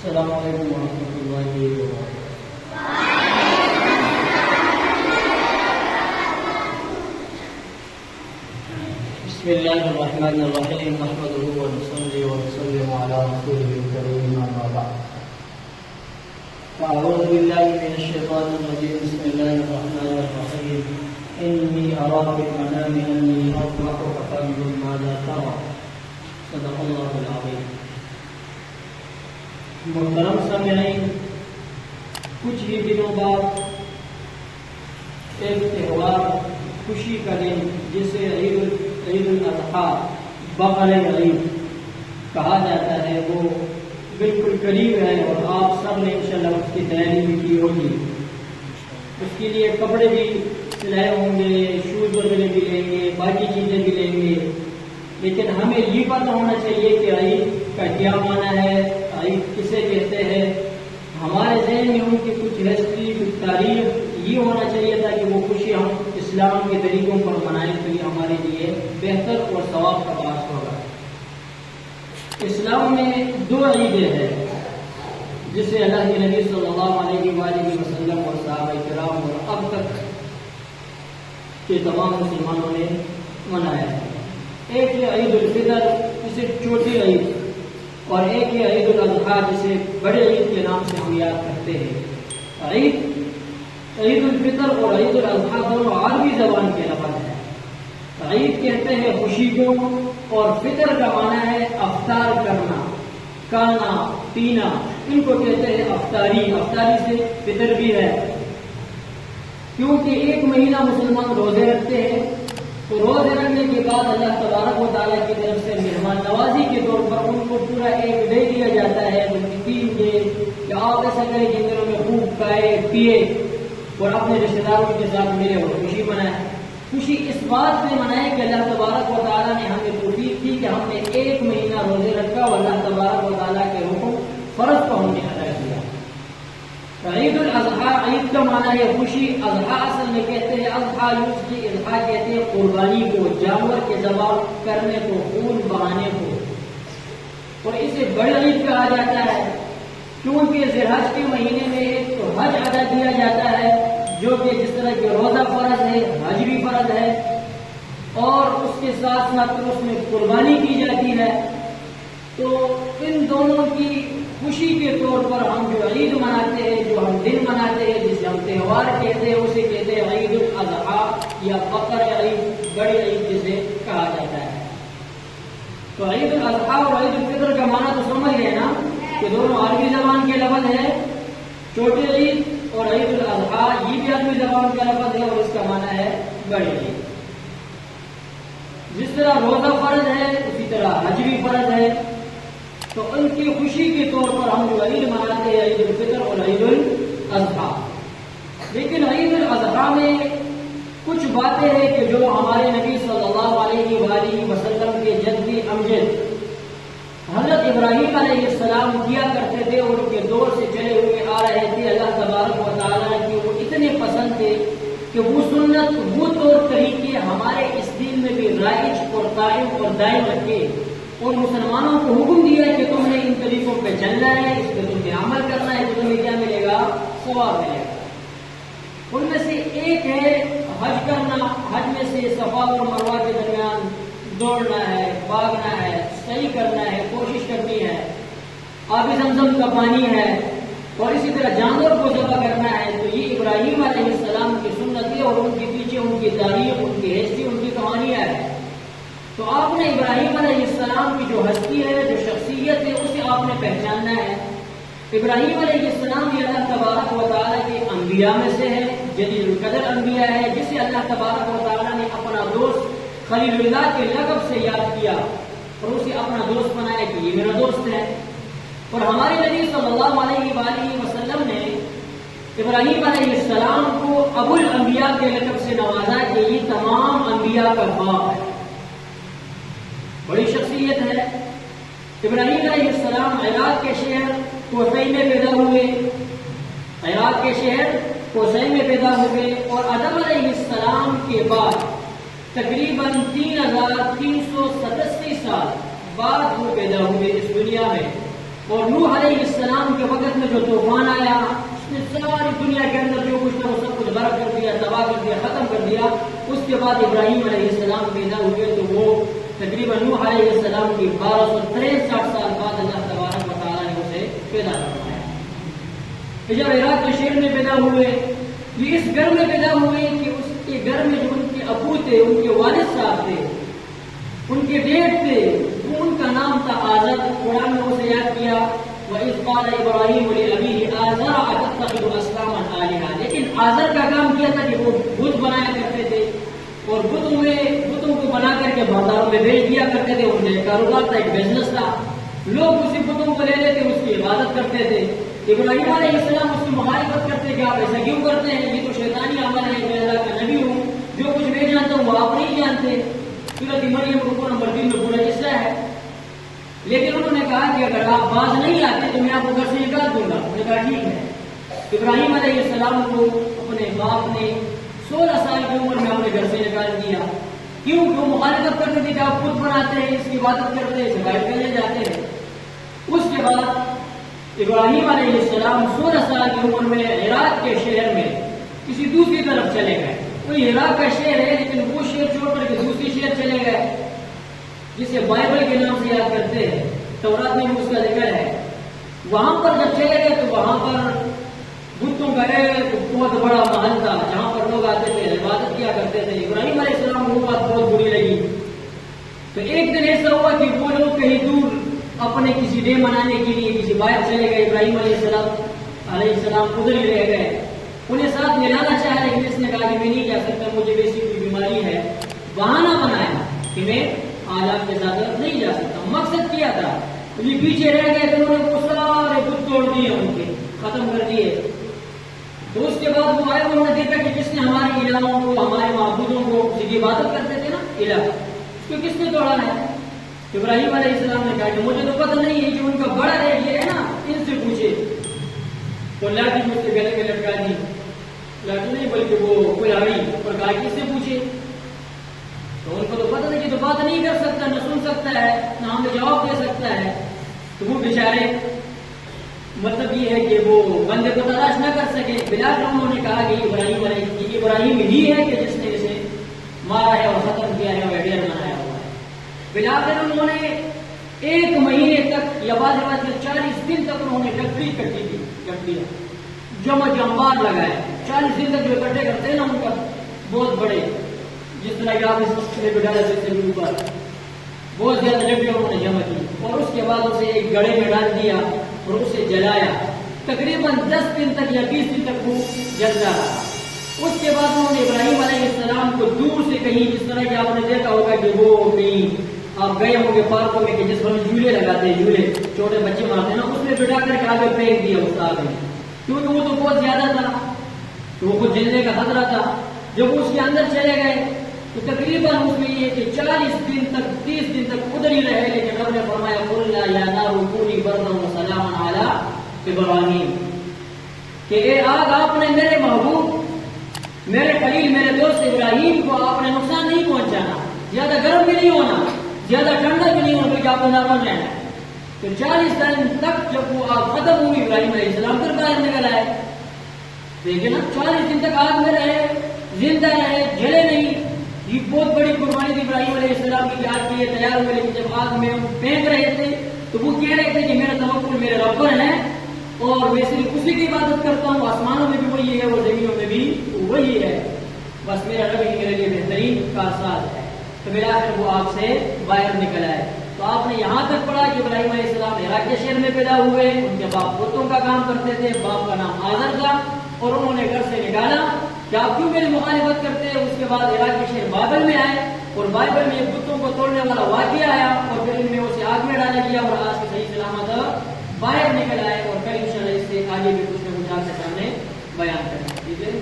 السلام علیکم ورحمۃ اللہ وبرکاتہ۔ بسم اللہ الرحمن الرحیم، نحمده ونصلي ونسلم على رسوله الكريم، اما بعد فاعوذ باللہ من الشیطان الرجیم، بسم اللہ الرحمن الرحیم، انی ارى في المنام انی اذبحك فانظر ماذا ترى، صدق اللہ العظیم۔ محترم سامعین، کچھ ہی دنوں بعد ایک تہوار، خوشی کا دن جسے عید الاضحیٰ، بقر عید کہا جاتا ہے، وہ بالکل قریب ہے اور آپ سب نے انشاءاللہ اس کی تیاری بھی کی ہوگی۔ اس کے لیے کپڑے بھی سلائے ہوں گے، شوز وغیرہ بھی لیں گے، باقی چیزیں بھی لیں گے، لیکن ہمیں یہ پتہ ہونا چاہیے کہ عید کا کیا معنی ہے، عید کسے کہتے ہیں۔ ہمارے ذہن میں ان کی کچھ ہسٹری، کچھ تاریخ یہ ہونا چاہیے تھا کہ وہ خوشی ہم اسلام کے طریقوں پر منائیں تو یہ ہمارے لیے بہتر اور ثواب کا باعث ہوگا۔ اسلام میں دو عیدیں ہیں جسے اللہ کے نبی صلی اللہ علیہ وآلہ وسلم اور صحابہ کرام اور اب تک کے تمام مسلمانوں نے منایا ہے۔ ایک ہے عید الفطر جسے چھوٹی عید، اور ایک ہے عید الاضحیٰ جسے بڑے عید کے نام سے ہم یاد کرتے ہیں۔ عید الفطر اور عید الاضحیٰ دونوں عربی زبان کے لفظ ہیں۔ عید کہتے ہیں خوشی کو، اور فطر کا معنی ہے افطار کرنا، کھانا پینا، ان کو کہتے ہیں افطاری۔ افطاری سے فطر بھی ہے، کیونکہ ایک مہینہ مسلمان روزے رکھتے ہیں، تو روزے رکھنے کے بعد اللہ تبارک و تعالیٰ کی طرف سے مہمان نوازی کے طور پر ان کو پورا ایک ڈے دیا جاتا ہے، بلکہ 3 ڈے، کہ آپ ایسا کریں جن دنوں میں خوب کھائے پیے اور اپنے رشتے داروں کے ساتھ ملے اور خوشی منائے۔ خوشی اس بات سے منائے کہ اللہ تبارک و تعالیٰ نے ہمیں توفیق دی کہ ہم نے 1 مہینہ روزے رکھا اور اللہ تبارک و تعالیٰ کے حکم فرض کو ہم نے ادا کیا۔ عید الاضحیٰ، عید کا معنی ہے خوشی، اضحیٰ اصل میں کہتے ہیں اضحیٰ یوسفی، اضحیٰ کہتے ہیں قربانی کو، جانور کے ذبح کرنے کو، خون بہانے کو، اور اسے بڑی عید کہا جاتا ہے کیونکہ ذی الحج کے مہینے میں ایک تو حج ادا کیا جاتا ہے، جو کہ جس طرح کہ روزہ فرض ہے، حج بھی فرض ہے، اور اس کے ساتھ ساتھ اس میں قربانی کی جاتی ہے۔ تو ان دونوں کی خوشی کے طور پر ہم جو عید مناتے ہیں، جو ہم دن مناتے ہیں، جسے ہم تہوار کہتے ہیں، اسے کہتے ہیں عید الاضحیٰ یا بقر عید، بڑی عید جسے کہا جاتا ہے۔ تو عید الاضحیٰ اور عید الفطر کا معنی تو سمجھ گئے نا کہ دونوں عربی زبان کے لفظ ہے، چھوٹی عید اور عید الاضحیٰ یہ بھی عربی زبان کا لفظ ہے اور اس کا معنی ہے بڑی عید۔ جس طرح روزہ فرض ہے اسی طرح حج بھی فرض ہے، تو ان کی خوشی کے طور پر ہم جو عید مناتے ہیں عید الفطر اور عید الاضحیٰ۔ لیکن عید الاضحیٰ میں کچھ باتیں ہیں کہ جو ہمارے نبی صلی اللہ علیہ وآلہ وسلم کے جدی امجد حضرت ابراہیم علیہ السلام کیا کرتے تھے، اور ان کے دور سے چلے ہوئے آ رہے تھے۔ اللہ تبارک و تعالیٰ کی وہ اتنے پسند تھے کہ وہ سنت، وہ طور طریقے ہمارے اس دین میں بھی رائج اور قائم اور دائم رکھے، اور مسلمانوں کو حکم دیا کہ تم نے ان طریقوں پہ چلنا ہے، اس پہ تم نے عمل کرنا ہے، تو تمہیں کیا ملے گا؟ ثواب ملے گا۔ ان میں سے ایک ہے حج کرنا۔ حج میں سے صفا اور مروہ کے درمیان دوڑنا ہے، بھاگنا ہے، صحیح کرنا ہے، کوشش کرنی ہے، آب زمزم کا پانی ہے، اور اسی طرح جانور کو ذبح کرنا ہے۔ تو یہ ابراہیم علیہ السلام کی سنت ہے، اور ان کے پیچھے ان کی تاریخ، ان کی ہسٹری، ان کی کہانیاں ہیں۔ تو آپ نے ابراہیم علیہ السلام کی جو ہستی ہے، جو شخصیت ہے، اسے آپ نے پہچاننا ہے۔ ابراہیم علیہ السلام یہ اللہ تبارک و تعالیٰ کے انبیاء میں سے ہے، جلیل القدر انبیاء ہے، جسے اللہ تبارک و تعالیٰ نے اپنا دوست خلیل اللہ کے لقب سے یاد کیا اور اسے اپنا دوست بنایا کہ یہ میرا دوست ہے۔ اور ہمارے نبی صلی اللہ علیہ وآلہ وسلم نے ابراہیم علیہ السلام کو ابو الانبیاء کے لقب سے نوازا کہ یہ تمام انبیاء کا باپ ہے، بڑی شخصیت ہے۔ ابراہیم علیہ السلام عراق کے شہر کوسئی میں پیدا ہوئے، عراق کے شہر کوسئی میں پیدا ہوئے، اور آدم علیہ السلام کے بعد تقریباً 3387 سال بعد وہ پیدا ہوئے اس دنیا میں۔ اور نوح علیہ السلام کے وقت میں جو طوفان آیا اس نے ساری دنیا کے اندر جو کچھ تھا وہ سب کچھ غرق کر دیا، تباہ کر دیا، ختم کر دیا۔ اس کے بعد ابراہیم علیہ السلام پیدا ہوئے تو وہ تقریباً نوح علیہ السلام کی 1263 سال بعد اللہ تبارک و تعالیٰ نے اسے پیدا کروایا۔ جب عراق کے شہر میں پیدا ہوئے، یہ اس گھر میں پیدا ہوئے کہ اس کے گھر میں جو ان کے ابو تھے، ان کے والد صاحب تھے، ان کے ڈیڈ تھے، وہ ان کا نام تھا آزر۔ قرآن میں اسے یاد کیا وَإِذْ قَالَ إِبْرَاهِيمُ لِأَبِيهِ آزَرَ أَتَتَّخِذُ أَصْنَامًا آلِهَةً، لیکن آزر کا کام کیا تھا کہ وہ بت بنایا کرتے تھے اور بتوں کو بنا کر کے بازاروں میں بیچ دیا کرتے تھے۔ ان کا ایک کاروبار تھا، ایک بزنس تھا، لوگ اسی بتوں کو لے لیتے، اس کی عبادت کرتے تھے۔ ابراہیم علیہ السلام اس کی مخالفت کرتے کہ آپ ایسا کیوں کرتے ہیں، یہ تو شیطانی عمل ہے، میں اللہ کا نبی ہوں، جو کچھ میں جانتا ہوں وہ آپ نہیں جانتے۔ سورۃ مریم رکوع نمبر 3 میں پورا قصہ ہے۔ لیکن انہوں نے کہا کہ اگر آپ باز نہیں آتے تو میں آپ کو گھر سے نکال دوں گا۔ انہوں نے کہا ٹھیک ہے۔ ابراہیم علیہ السلام کو اپنے باپ نے 16 سال کی عمر میں اپنے گھر سے نکال دیا۔ کیوں؟ وہ مخالفت کرتے تھے کہ آپ خود بناتے ہیں، اس کی عبادت کرتے ہیں، اسے باہر لے جاتے ہیں۔ اس کے بعد ابراہیم علیہ السلام 16 سال کی عمر میں عراق کے شہر میں کسی دوسری طرف چلے گئے۔ وہی عراق کا شہر ہے لیکن وہ شہر چھوڑ کر کے دوسری شہر چلے گئے جسے بائبل کے نام سے یاد کرتے ہیں، تورات میں بھی اس کا ذکر ہے۔ وہاں پر جب چلے گئے تو وہاں پر بتوں کا ایک بہت بڑا محل تھا جہاں پر لوگ آتے تھے، عبادت کیا کرتے تھے۔ ابراہیم علیہ السلام کو وہ بات بہت بری لگی، تو ایک دن ایسا ہوا کہ وہ لوگ کہیں دور اپنے کسی ڈے منانے کے لیے کسی باہر چلے گئے۔ ابراہیم علیہ السلام ادھر ہی رہ گئے، انہیں ساتھ ملانا چاہا لیکن اس نے کہا کہ میں نہیں جا سکتا، مجھے ویسی کوئی بیماری ہے۔ بہانہ بنایا کہ میں آج آپ کے ساتھ نہیں جا سکتا۔ مقصد کیا تھا، یہ پیچھے رہ گئے تو انہوں نے وہ سارے بت توڑ دیے، ان کے ختم کر دیے۔ تو اس کے بعد وہ آئے، انہوں نے دیکھا کہ جس نے ہمارے الہوں کو، ہمارے معبودوں کو کی عبادت کرتے تھے نا الہ، اس کو کس نے توڑا ہے؟ ابراہیم علیہ السلام نے کہا کہ مجھے تو پتہ نہیں ہے، کہ ان کا بڑا ہے یہ ہے نا، ان سے پوچھے۔ تو لاٹھی میں اس کے گلے میں لٹکا دی، لاٹھی نہیں بلکہ وہ کلاڑی، اور کہا کس سے پوچھے؟ تو ان کو تو پتہ نہیں کہ تو بات نہیں کر سکتا، نہ سن سکتا ہے، نہ ہمیں جواب دے سکتا ہے۔ تو وہ بیچارے، مطلب یہ ہے کہ وہ بندے کو تلاش نہ کر سکے۔ بلاخر انہوں نے کہا کہ ابراہیم ہی ہے کہ جس نے اسے مارا ہے اور ختم کیا ہے اور ڈیر بنایا ہوا ہے۔ بلاخر انہوں نے 1 مہینے تک یا بعض روایت میں 40 دن تک انہوں نے لکڑی کٹی تھی، لکڑیاں جمع جمبار لگائے۔ 40 دن تک جو اکٹھے کرتے ہیں نا ان کا بہت بڑے، جس طرح کہ آپ اس میں بٹھا سے اوپر بہت زیادہ لکڑیاں انہوں نے جمع کی، اور اس کے بعد اسے ایک گڑھے میں ڈال دیا اور اسے جلایا۔ تقریباً 10 دن تک یا 20 دن تک وہ جلتا رہا۔ اس کے بعد انہوں نے ابراہیم علیہ السلام کو دور سے کہیں، جس طرح کہ آپ نے دیکھا ہوگا کہ وہ کہیں آپ گئے ہوں گے پارکوں میں کہ جس پر جھولے لگاتے ہیں، جھولے چھوٹے بچے مارتے ہیں نا، اس میں بٹھا کر کے آگے پھینک دیا اس آگ میں، کیونکہ وہ تو بہت زیادہ تھا، تو وہ کچھ جلنے کا خطرہ تھا۔ جب وہ اس کے اندر چلے گئے تو تقریباً اس میں یہ کہ 40 دن تک 30 دن تک ادھر ہی رہے، لیکن رب نے فرمایا قُلْ يَا نَارُ كُونِي بَرْدًا وَسَلَامًا عَلَىٰ إِبْرَاهِيمَ کہ اے آگ، آپ نے میرے محبوب، میرے خلیل، میرے دوست ابراہیم کو آپ نے نقصان نہیں پہنچانا، زیادہ گرم بھی نہیں ہونا، زیادہ ٹھنڈا بھی نہیں ہونا، کیونکہ آپ کو نارمل رہنا ہے۔ تو 40 دن تک جب وہ آگ ختم ہوئی، ابراہیم علیہ السلام پھر باہر نکل آئے۔ دیکھیں نا، 40 دن تک آگ میں رہے، زندہ رہے، جلے نہیں۔ یہ بہت بڑی قربانی تھی ابراہیم علیہ السلام کی، آگ کے لیے تیار ہوئے، لیکن جب آگ میں پھینک رہے تھے تو وہ کہہ رہے تھے کہ میرا توکل میرے رب پر ہے اور میں صرف اسی کی عبادت کرتا ہوں، آسمانوں میں بھی وہی ہے اور زمینوں میں بھی وہی ہے، بس میرا رب ہی میرے لیے بہترین کارساز ہے۔ تو بلاخر وہ آگ سے باہر نکل آئے۔ تو آپ نے یہاں تک پڑھا کہ ابراہیم علیہ السلام عراق کے شہر میں پیدا ہوئے، ان کے باپ بتوں کا کام کرتے تھے، باپ کا نام آزر تھا، اور انہوں نے گھر سے نکالا کہ آپ کیوں میری مخالفت کرتے ہیں۔ اس کے بعد عراق کے شہر بابل میں آئے، اور بائبل میں بتوں کو توڑنے والا واقعہ آیا، اور پھر ان میں اسے آگ میں ڈالا گیا، اور آج کے صحیح سلامت باہر نکل آئے۔ اور پھر انشاءاللہ اس سے آگے بھی کچھ نہ کچھ آپ کے سامنے بیان کریں، ٹھیک ہے۔